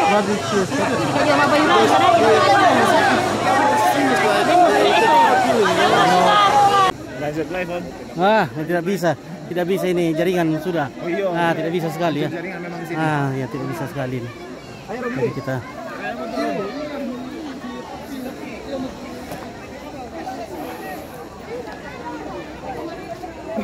Tradisius. Lanjut live on. Tidak bisa ini jaringan sudah. Oh iya. Ah, tidak bisa sekali ya. Jaringan memang di sini. Ah, ya tidak bisa sekali ini. Jadi kita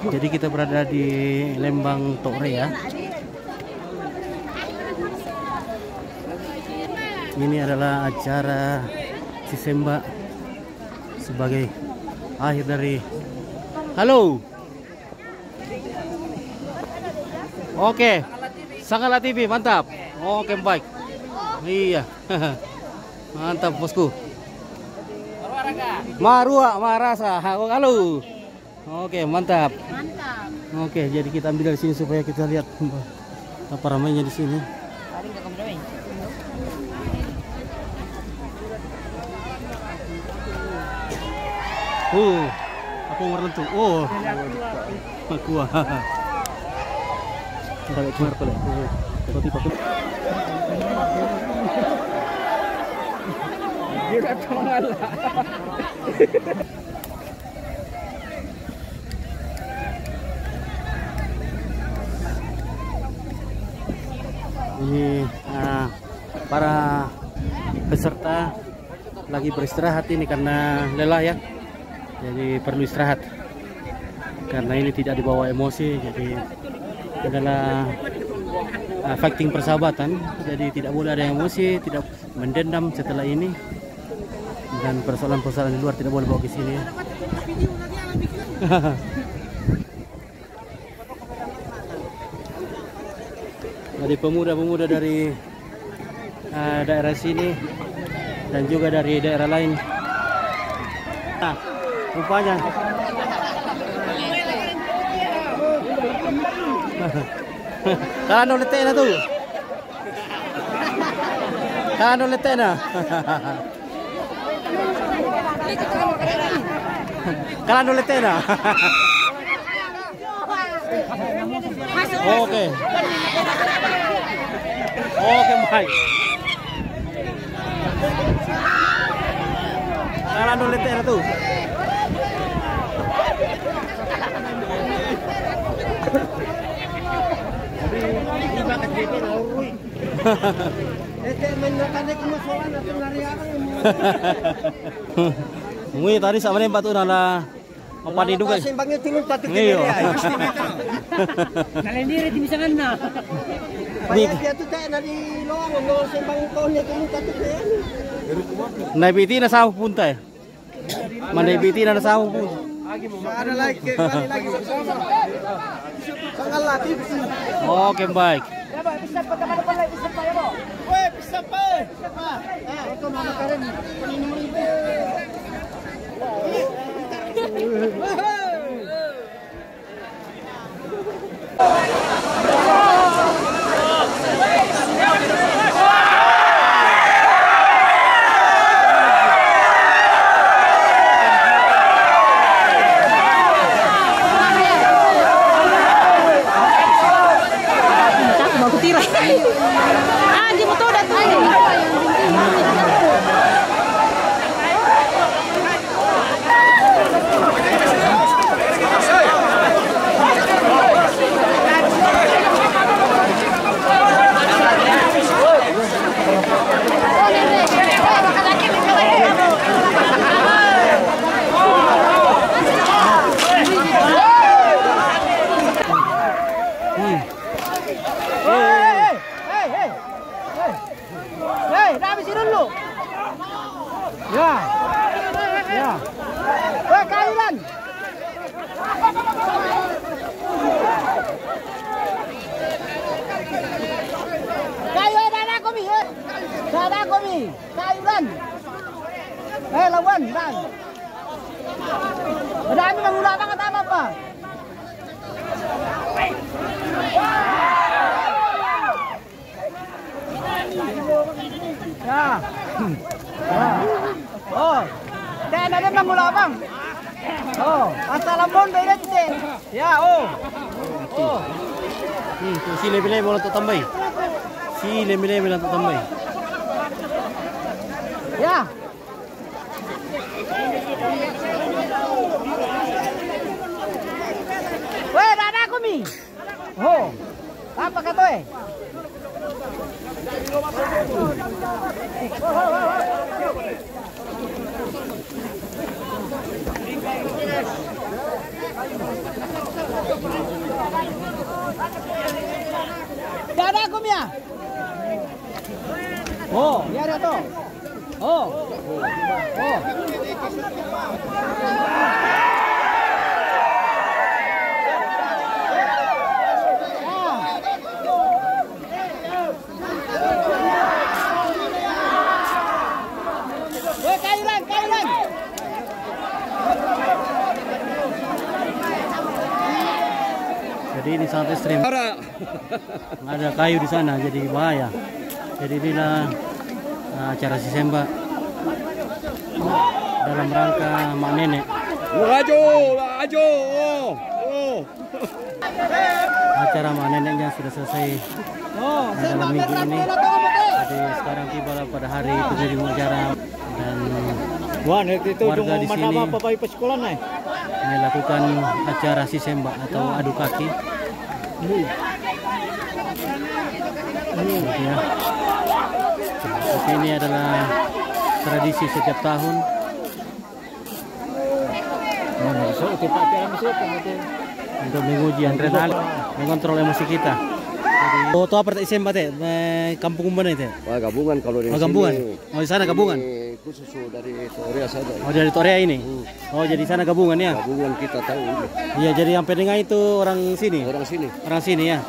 Jadi kita berada di Lembang Tokre ya. Ini adalah acara Sisemba sebagai akhir dari halo. Oke. Sangala TV mantap. Oke, baik. Iya. Mantap bosku. Marua marasa. Halo. Oke, mantap. Oke, jadi kita ambil dari sini supaya kita lihat apa ramainya di sini. Aku merentung. Aku. Balik keluar pula. Roti pakai. Dia datang malah. Ini para peserta lagi beristirahat ini karena lelah ya. Jadi perlu istirahat. Karena ini tidak dibawa emosi, jadi adalah fighting persahabatan. Jadi tidak boleh ada emosi, tidak mendendam setelah ini. Dan persoalan-persoalan di luar tidak boleh bawa ke sini ya. Dari pemuda-pemuda dari daerah sini dan juga dari daerah lain. Rupanya kalian ulit na tuh. Kalian ulit na. Kalian ulit na. Oke. Oke, baik. Kalian ulit na tuh. Mui tadi sama nih batu nala apa di duga? Simbangnya tulung tatu Iya. Kalian diri di bisa ngana. Bayar dia tuh teh nadi loang no simbang tahunnya tulung tatu teh. Naibiti na sa punta eh. Manaibiti na sa punta. Ada lagi sama. Sangal lagi. Oke, baik. Bisa pa kamar pa bisa pa yo. Weh, bisa pa. Ito mama Karen. Lawan, dan. Berani mengulak banget apa? Ya. Oh, dan ada mengulak bang. Oh, assalamualaikum dari sini. Ya, oh. Si lebih-lebih untuk tambah. Si lebih-lebih untuk tambah. Ya. Weh, ada aku mi. Oh. Apa kata eh? Ada aku mi ya. Oh, ya ada tuh. Oh. Oh. Jadi ini sangat ekstrim. Ada kayu di sana, jadi bahaya. Jadi inilah acara Sisemba dalam rangka Mak Nenek. Acara Mak Neneknya sudah selesai dalam minggu ini. Jadi sekarang tiba pada hari penghujung acara dan warga di sini melakukan acara Sisemba atau adu kaki. Ya. Ini adalah tradisi setiap tahun untuk menguji adrenalin, mengontrol emosi kita. Oh, itu apa Sisemba teh? Kampung mana teh? Gabungan kalau di sini. Gabungan. Oh, di sana gabungan. Khusus dari Torea saja. Oh, dari Torea ini. Oh, jadi sana gabungan ya? Gabungan kita tahu. Iya, jadi yang pendengar itu orang sini. Orang sini. Orang sini ya.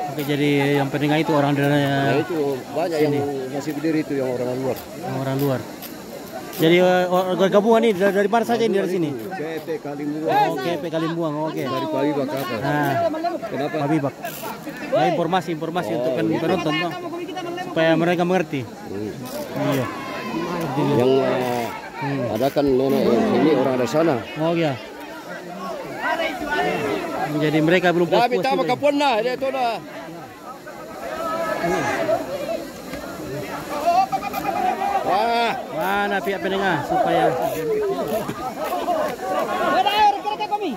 Oke, jadi yang pendengar itu orang dari itu banyak sini. Yang masih berdiri itu yang orang luar. Orang luar. Jadi orang gabungan ini dari mana saja ini dari sini? KP Kalimbuang. Oh, KP Kalimbuang. Oke. Dari Pabibak apa? Nah, kenapa? Pabibak. Nah, informasi untuk penonton no? Supaya mereka mengerti. Iya. Yang ada kan nenek ini orang dari sana. Oh iya. Jadi mereka belum puas. Tapi tahu kapan nah dia itu dah. Wah, mana pihak pendengar supaya Ada air kereta kami.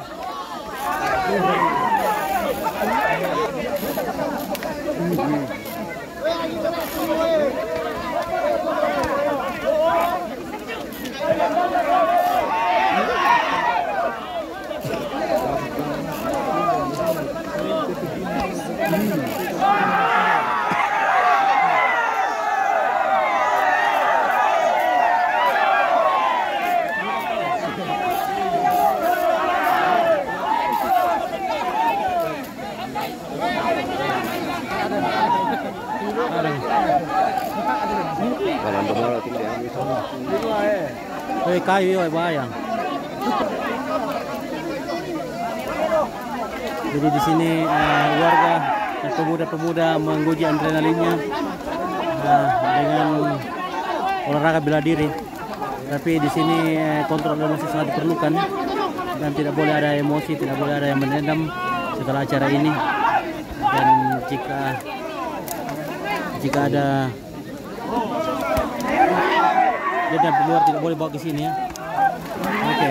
kayu bayang. Jadi di sini warga dan pemuda-pemuda menguji adrenalinnya dengan olahraga bela diri. Tapi di sini kontrol emosi sangat diperlukan dan tidak boleh ada emosi, tidak boleh ada yang menendam setelah acara ini. Dan jika ada dendam di luar tidak boleh bawa ke sini ya. Oke.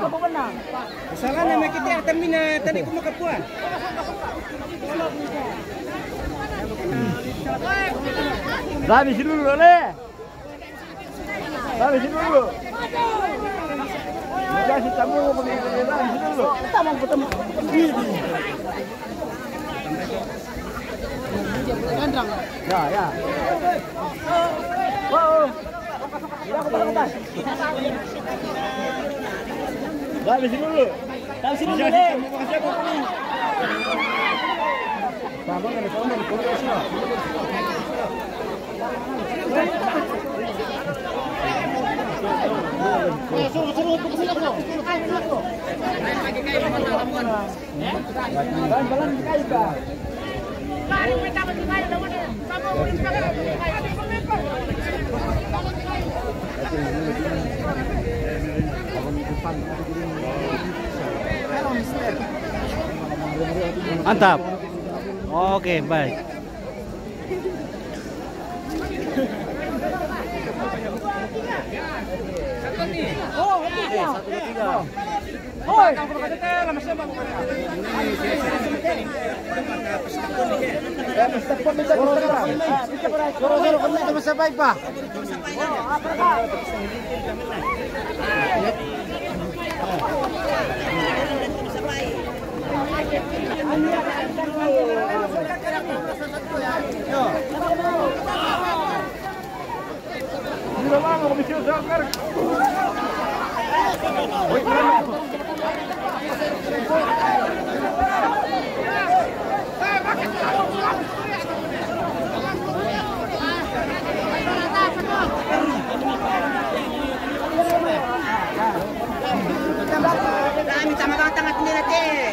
Salah nama kita termina tadi ku makapuan. Habis dulu le. Habis dulu. Kasih tamu begini habis dulu. Tamu. Ya. Wow. Habis dulu. Habis dulu le. Baba kan itu mau fokus lah. Suruh fokus lah. Balan kai ka. Mari kita bertikai lawan dia. Sama kita Mantap. Oke, baik. minta makan tangan sendiri deh.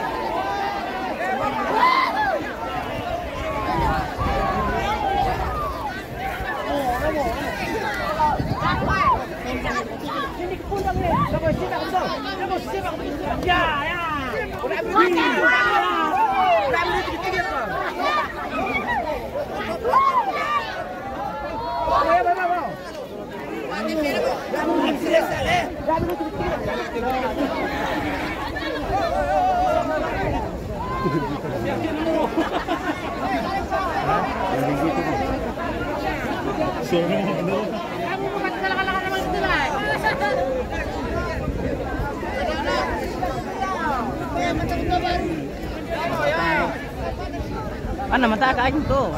Mana mata ka aja tuh.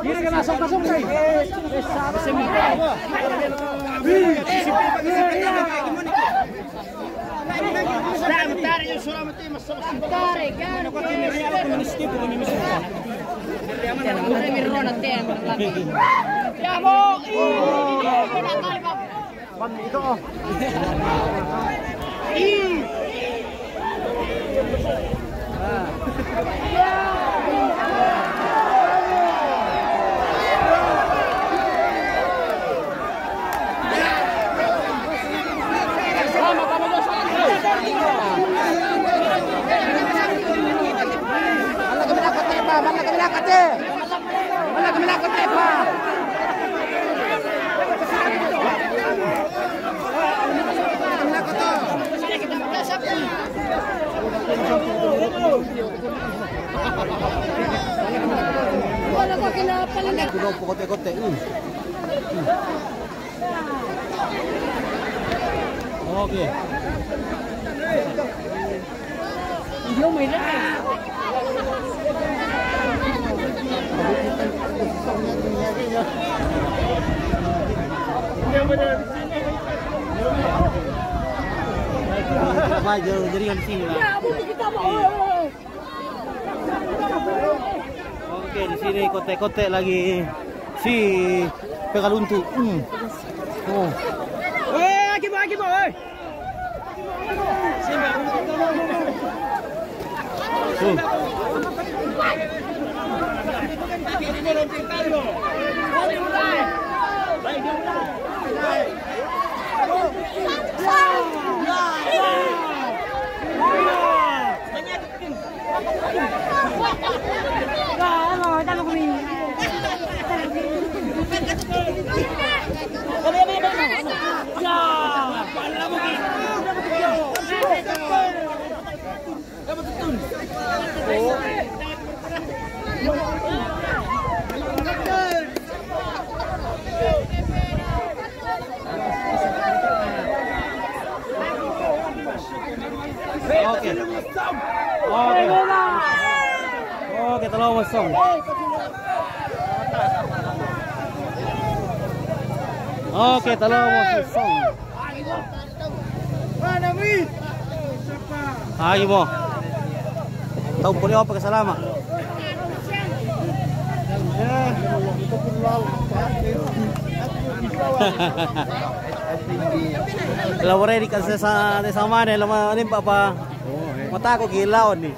Kiri kena langsung nih. Oke. Video mainnya. Maju jadi di sini lah. Oke, di sini kote-kote lagi si Pegaluntu. Oh. Aquí va, Oke, tolong kosong. Oke, tolong kosong. Ayo mo. Tahu boleh apa kesalama? Laware di kasi sa sama ne lama ni papa. Mata ko gilaw ni.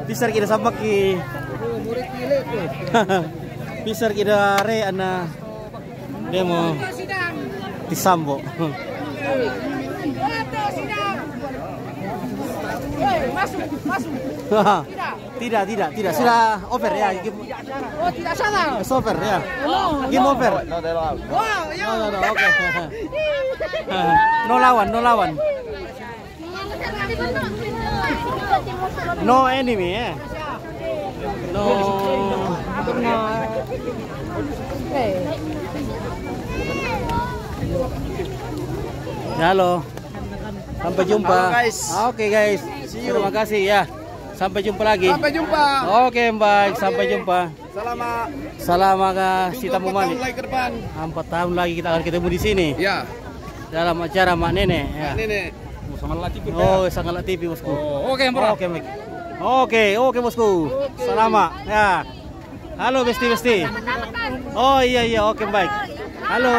Pisar kita sama ki. Pisar kita re ana demo disambo. Tidak. Sudah over ya. Oh, tidak salah. Over ya. Game over. Wow, ya. No, oke. No lawan. No enemy ya. No. Halo. Sampai jumpa. Halo, guys. Oke guys. Terima kasih ya. Sampai jumpa lagi. Sampai jumpa. Oke, baik. Sampai jumpa. Selama si tamu malik. 4 tahun lagi kita akan ketemu di sini. Ya. Dalam acara Mak Nenek. Ya. Mak Nenek. Oh, Sangalat TV bosku. Oke, Bro. Oke bosku. Selamat. Ya. Halo besti. Oh iya, oke baik. Halo.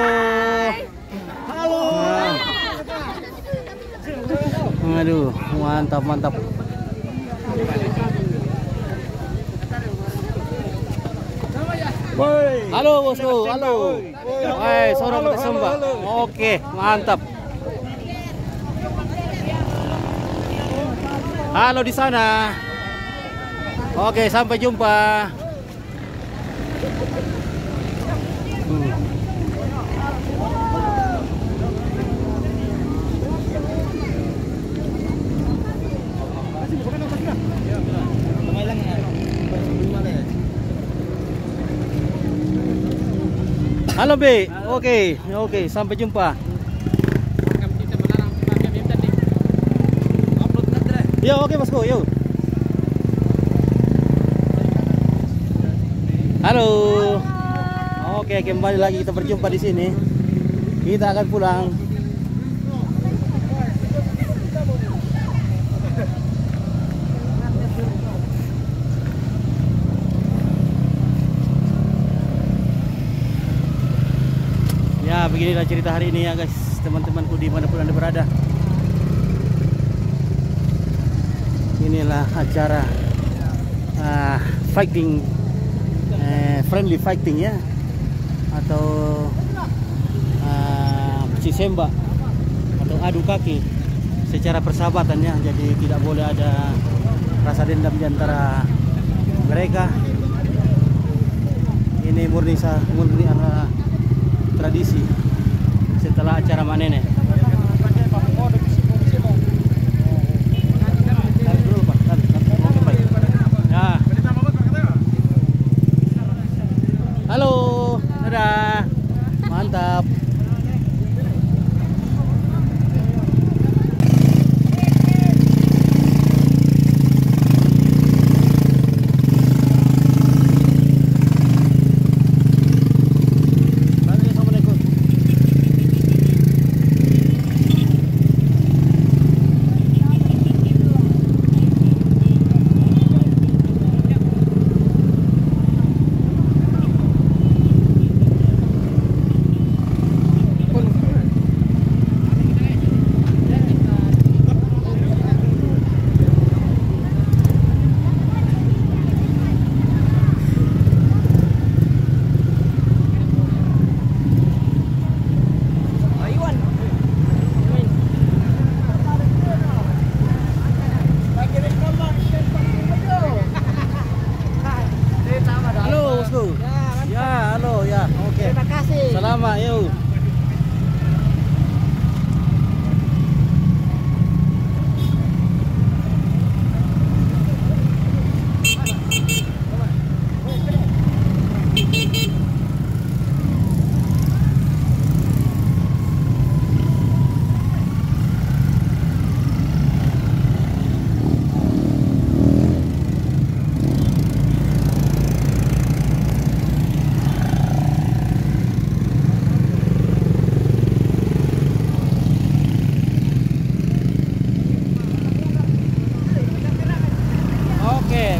Aduh, mantap. Halo bosku, halo. Sorong kita sembah. Oke, mantap. Halo di sana. Oke, sampai jumpa. Halo B, oke, sampai jumpa. Ya oke bosku, yuk. Halo. Oke, kembali lagi kita berjumpa di sini. Kita akan pulang. Ya, beginilah cerita hari ini ya guys, teman-temanku dimanapun Anda berada. Inilah acara fighting, friendly fighting ya, atau sembak atau adu kaki secara persahabatan ya. Jadi tidak boleh ada rasa dendam di antara mereka. Ini murni tradisi setelah acara Mak Nenek. Halo, dadah, mantap.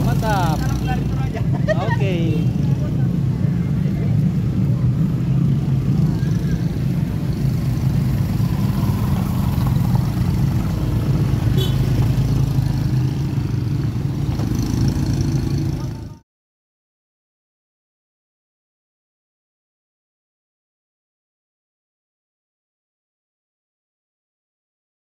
Mantap. Oke.